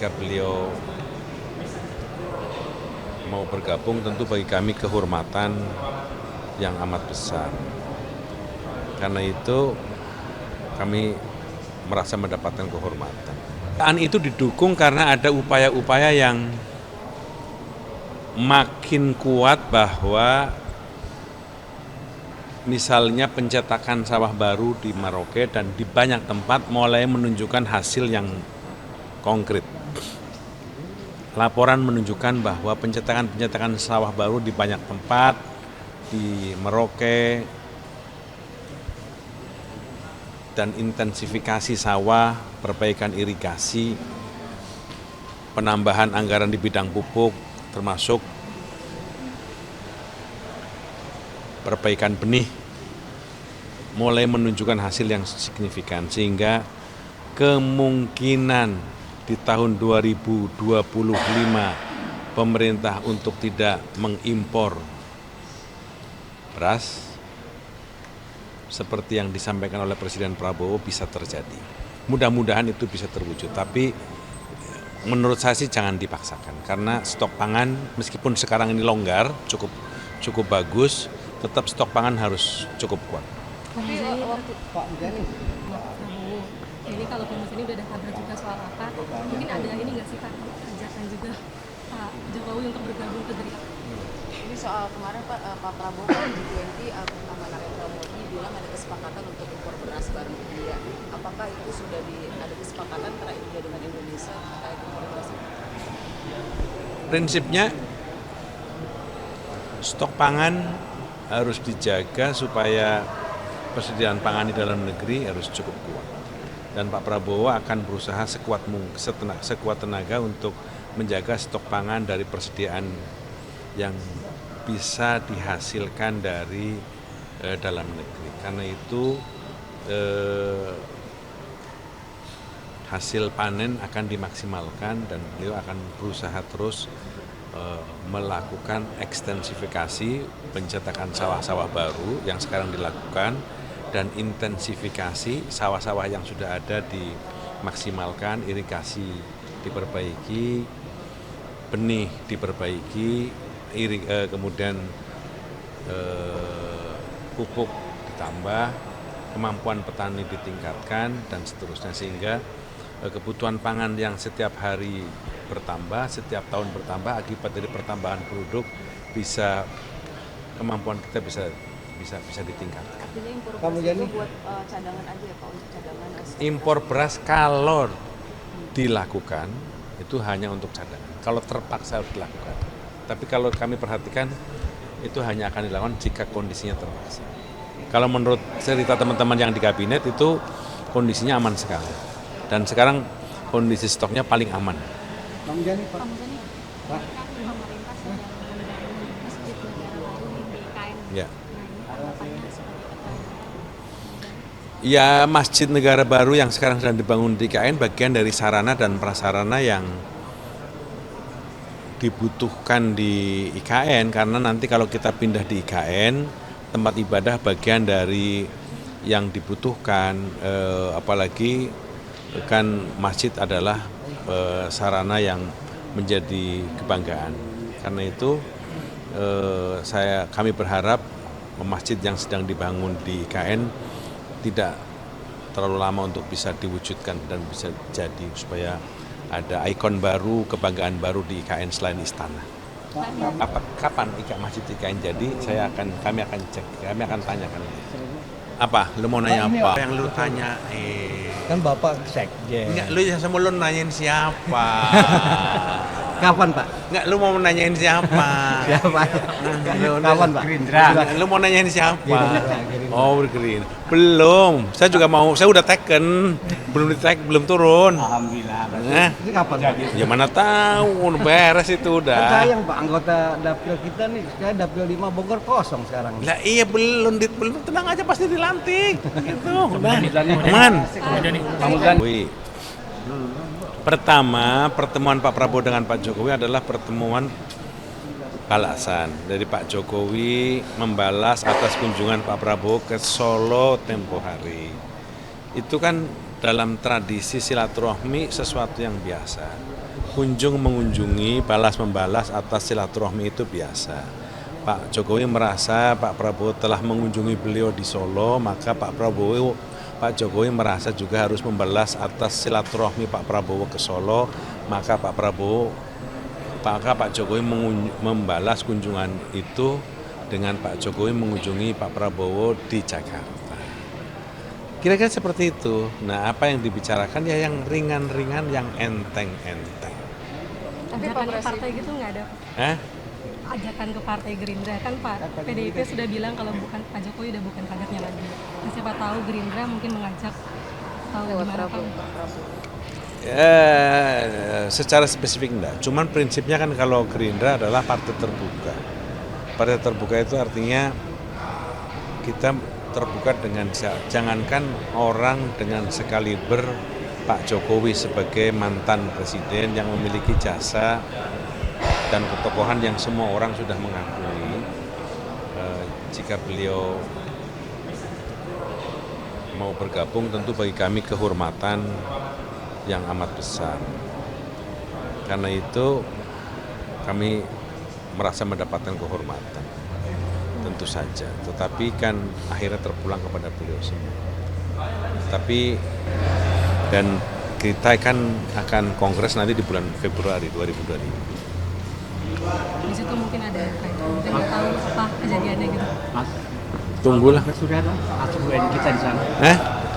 ketika beliau mau bergabung tentu bagi kami kehormatan yang amat besar. Karena itu kami merasa mendapatkan kehormatan. Itu didukung karena ada upaya-upaya yang makin kuat bahwa misalnya pencetakan sawah baru di Merauke dan di banyak tempat mulai menunjukkan hasil yang konkret. Laporan menunjukkan bahwa pencetakan sawah baru di banyak tempat, di Merauke, dan intensifikasi sawah, perbaikan irigasi, penambahan anggaran di bidang pupuk, termasuk perbaikan benih, mulai menunjukkan hasil yang signifikan, sehingga kemungkinan di tahun 2025 pemerintah untuk tidak mengimpor beras seperti yang disampaikan oleh Presiden Prabowo bisa terjadi. Mudah-mudahan itu bisa terwujud, tapi menurut saya sih jangan dipaksakan, karena stok pangan meskipun sekarang ini longgar, cukup bagus, tetap stok pangan harus cukup kuat. Tapi waktu Pak Prabowo, ini kalau komisi ini udah ada kabar juga soal apa, mungkin ada ini nggak sih Pak, ajakan juga Pak Jokowi untuk bergabung ke Gerindra? Ini soal kemarin Pak Prabowo kan G20 sama Narendra Modi bilang ada kesepakatan untuk impor beras bareng India. Apakah itu sudah ada kesepakatan antara India dengan Indonesia terkait impor beras? Prinsipnya stok pangan harus dijaga supaya persediaan pangan di dalam negeri harus cukup kuat. Dan Pak Prabowo akan berusaha sekuat tenaga untuk menjaga stok pangan dari persediaan yang bisa dihasilkan dari dalam negeri. Karena itu hasil panen akan dimaksimalkan dan beliau akan berusaha terus melakukan ekstensifikasi pencetakan sawah-sawah baru yang sekarang dilakukan, dan intensifikasi sawah-sawah yang sudah ada dimaksimalkan, irigasi diperbaiki, benih diperbaiki, kemudian pupuk ditambah, kemampuan petani ditingkatkan, dan seterusnya, sehingga kebutuhan pangan yang setiap hari bertambah, setiap tahun bertambah akibat dari pertambahan penduduk, kemampuan kita bisa ditingkatkan. Artinya impor beras itu buat cadangan aja ya Pak, untuk cadangan? Impor beras kalau dilakukan itu hanya untuk cadangan, kalau terpaksa harus dilakukan. Tapi kalau kami perhatikan itu hanya akan dilakukan jika kondisinya terpaksa. Kalau menurut cerita teman-teman yang di kabinet itu kondisinya aman sekali. Dan sekarang kondisi stoknya paling aman. Pak Muzani, pemerintah sedang membangun masjid negara baru di IKN. Ya. Harapannya seperti apa? Ya, masjid negara baru yang sekarang sedang dibangun di IKN bagian dari sarana dan prasarana yang dibutuhkan di IKN, karena nanti kalau kita pindah di IKN, tempat ibadah bagian dari yang dibutuhkan, apalagi kan masjid adalah sarana yang menjadi kebanggaan. Karena itu kami berharap masjid yang sedang dibangun di IKN tidak terlalu lama untuk bisa diwujudkan dan bisa jadi, supaya ada ikon baru, kebanggaan baru di IKN selain istana. Kapan masjid IKN jadi? Kami akan cek, kami akan tanyakan. Apa? Lu mau nanya apa? Yang lu tanya Kan Bapak sekjen. enggak, lu sama lu nanyain siapa? Kapan Pak? Enggak, lu mau nanyain siapa? Siapa? Kapan Pak? Gerindra. Lu mau nanyain siapa? Gerindra. Oh, Gerindra. Belum. Saya juga mau, saya udah taken. Belum turun. Alhamdulillah. Nah, Ini kapan Pak? ya mana tahu, beres itu Kan udah. sayang Pak, anggota dapil kita nih, sekarang dapil 5 Bogor kosong sekarang. Lah iya belum tenang aja pasti dilantik. Gitu. Aman. Wih. Pertama, pertemuan Pak Prabowo dengan Pak Jokowi adalah pertemuan balasan. Dari Pak Jokowi membalas atas kunjungan Pak Prabowo ke Solo tempo hari. Itu kan dalam tradisi silaturahmi sesuatu yang biasa. Kunjung mengunjungi, balas membalas atas silaturahmi itu biasa. Pak Jokowi merasa Pak Prabowo telah mengunjungi beliau di Solo, maka Pak Jokowi merasa juga harus membalas atas silaturahmi Pak Prabowo ke Solo, maka Pak Jokowi membalas kunjungan itu dengan Pak Jokowi mengunjungi Pak Prabowo di Jakarta. Kira-kira seperti itu. Nah, apa yang dibicarakan ya yang ringan-ringan, yang enteng-enteng. Ajakan ke partai gitu nggak ada? Ajakan ke partai Gerindra kan Pak PDIP sudah bilang kalau bukan Pak Jokowi udah bukan kadernya lagi. Nah, siapa tahu Gerindra mungkin mengajak atau gimana Pak? Secara spesifik enggak. Cuman prinsipnya kan kalau Gerindra adalah partai terbuka. Partai terbuka itu artinya kita terbuka dengan jangankan orang dengan sekaliber Pak Jokowi sebagai mantan presiden yang memiliki jasa dan ketokohan yang semua orang sudah mengakui, jika beliau mau bergabung tentu bagi kami kehormatan yang amat besar. Karena itu kami merasa mendapatkan kehormatan, tentu saja. Tetapi kan akhirnya terpulang kepada beliau semua. Dan kita kan akan kongres nanti di bulan Februari 2025. Di situ mungkin ada mungkin nggak tahu apa kejadiannya gitu. Mas, Tunggulah. konflik Surya nasib UN kita di sana.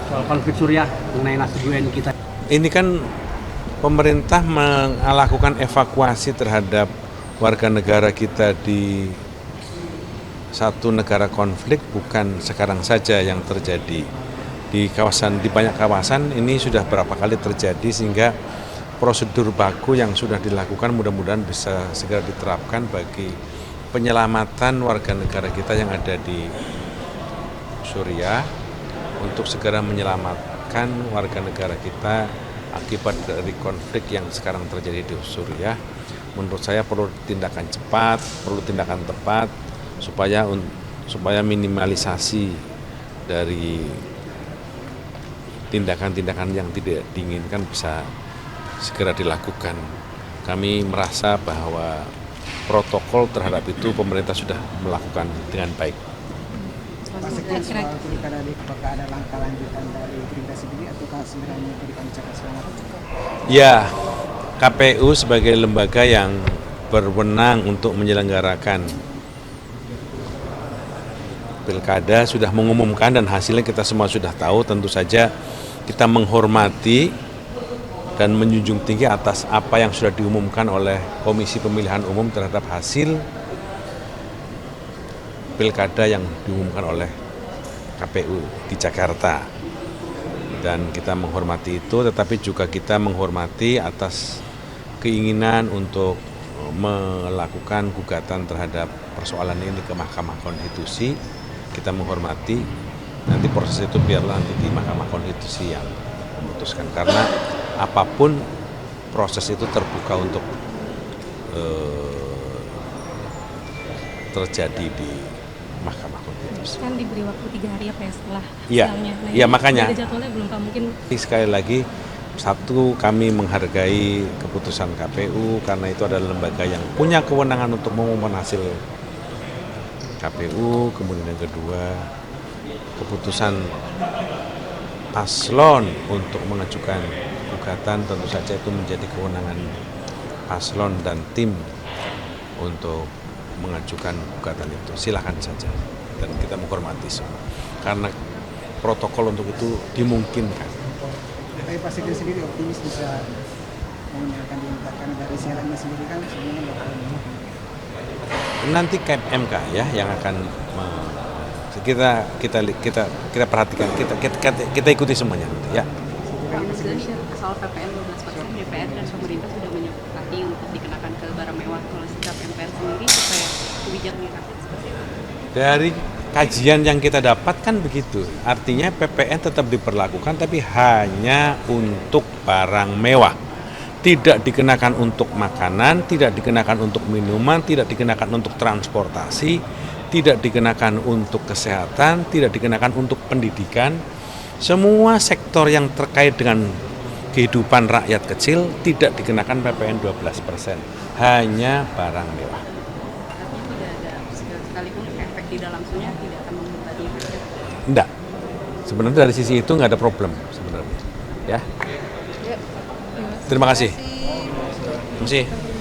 Soal konflik Surya mengenai nasib UN kita. Ini kan pemerintah melakukan evakuasi terhadap warga negara kita di satu negara konflik bukan sekarang saja yang terjadi. Di banyak kawasan ini sudah berapa kali terjadi sehingga prosedur baku yang sudah dilakukan mudah-mudahan bisa segera diterapkan bagi penyelamatan warga negara kita yang ada di Suriah untuk segera menyelamatkan warga negara kita akibat dari konflik yang sekarang terjadi di Suriah. Menurut saya perlu tindakan cepat, perlu tindakan tepat supaya minimalisasi dari tindakan-tindakan yang tidak diinginkan bisa segera dilakukan. Kami merasa bahwa protokol terhadap itu pemerintah sudah melakukan dengan baik. Pak Sekjen, soal pilkada apakah ada langkah lanjutan dari Gerindra sendiri ataukah sebenarnya memberikan ucapan selamat? Ya, KPU sebagai lembaga yang berwenang untuk menyelenggarakan pilkada sudah mengumumkan dan hasilnya kita semua sudah tahu. Tentu saja kita menghormati dan menjunjung tinggi atas apa yang sudah diumumkan oleh Komisi Pemilihan Umum terhadap hasil pilkada yang diumumkan oleh KPU di Jakarta. Dan kita menghormati itu, tetapi juga kita menghormati atas keinginan untuk melakukan gugatan terhadap persoalan ini ke Mahkamah Konstitusi. Kita menghormati, nanti proses itu biarlah nanti di Mahkamah Konstitusi yang memutuskan. Karena apapun proses itu terbuka untuk terjadi di Mahkamah Konstitusi. Kan diberi waktu 3 hari ya Pak setelah Iya, sidangnya. Nah, iya makanya. Ada jadwalnya belum Pak mungkin? Sekali lagi, satu kami menghargai keputusan KPU karena itu adalah lembaga yang punya kewenangan untuk mengumumkan hasil KPU. Kemudian yang kedua, keputusan paslon untuk mengajukan gugatan tentu saja itu menjadi kewenangan paslon dan tim untuk mengajukan gugatan itu. Silakan saja dan kita menghormati semua karena protokol untuk itu dimungkinkan. Tapi Pak Sekjen sendiri optimis bisa menggunakan karena dari siarannya sendiri kan sebenarnya bakal Nanti MK ya yang akan kita perhatikan, kita ikuti semuanya ya. Soal PPN 12%, DPR dan pemerintah sudah menyepakati untuk dikenakan ke barang mewah. Kalau sikap MPR sendiri supaya kebijakan rakyat seperti apa? Dari kajian yang kita dapatkan begitu, artinya PPN tetap diperlakukan tapi hanya untuk barang mewah. Tidak dikenakan untuk makanan, tidak dikenakan untuk minuman, tidak dikenakan untuk transportasi, tidak dikenakan untuk kesehatan, tidak dikenakan untuk pendidikan, semua sektor yang terkait dengan kehidupan rakyat kecil tidak dikenakan PPN 12%, hanya barang mewah. Artinya tidak ada sekalipun efek tidak langsungnya tidak akan membebani rakyat. Enggak. Sebenarnya dari sisi itu nggak ada problem sebenarnya. Ya. Terima kasih. Terima kasih.